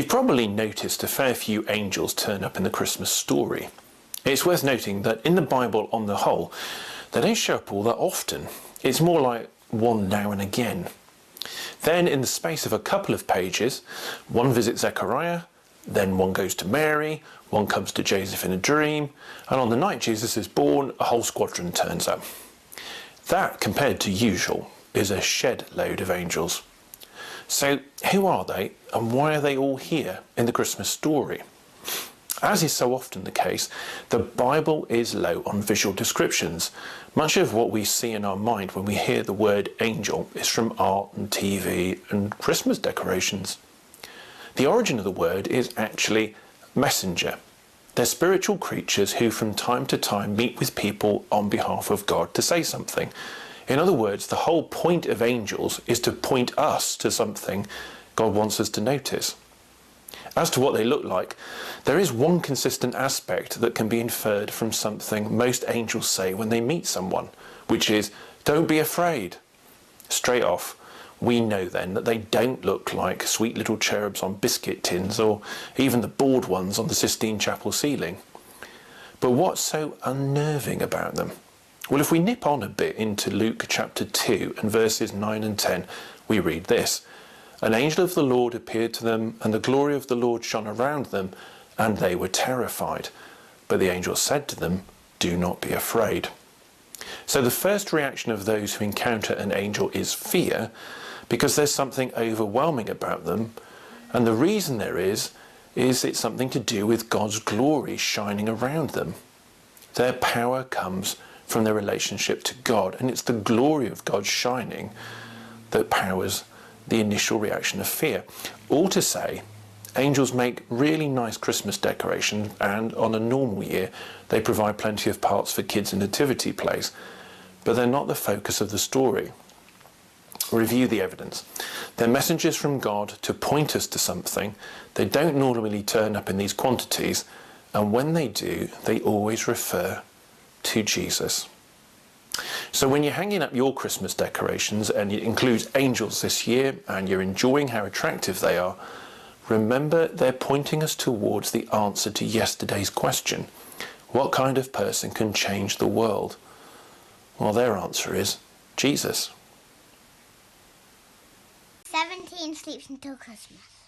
You've probably noticed a fair few angels turn up in the Christmas story. It's worth noting that in the Bible on the whole, they don't show up all that often. It's more like one now and again. Then in the space of a couple of pages, one visits Zechariah, then one goes to Mary, one comes to Joseph in a dream, and on the night Jesus is born, a whole squadron turns up. That, compared to usual, is a shed load of angels. So who are they, and why are they all here in the Christmas story? As is so often the case, the Bible is low on visual descriptions. Much of what we see in our mind when we hear the word angel is from art and TV and Christmas decorations. The origin of the word is actually messenger. They're spiritual creatures who from time to time meet with people on behalf of God to say something. In other words, the whole point of angels is to point us to something God wants us to notice. As to what they look like, there is one consistent aspect that can be inferred from something most angels say when they meet someone, which is, don't be afraid. Straight off, we know then that they don't look like sweet little cherubs on biscuit tins or even the bored ones on the Sistine Chapel ceiling. But what's so unnerving about them? Well, if we nip on a bit into Luke chapter 2 and verses 9 and 10, we read this. An angel of the Lord appeared to them, and the glory of the Lord shone around them, and they were terrified. But the angel said to them, do not be afraid. So the first reaction of those who encounter an angel is fear, because there's something overwhelming about them. And the reason there is it's something to do with God's glory shining around them. Their power comes from their relationship to God, and it's the glory of God shining that powers the initial reaction of fear. All to say, angels make really nice Christmas decorations, and on a normal year they provide plenty of parts for kids in nativity plays, but they're not the focus of the story. Review the evidence. They're messengers from God to point us to something. They don't normally turn up in these quantities, and when they do, they always refer to Jesus. So when you're hanging up your Christmas decorations, and it includes angels this year, and you're enjoying how attractive they are, remember they're pointing us towards the answer to yesterday's question. What kind of person can change the world? Well, their answer is Jesus. 17 sleeps until Christmas.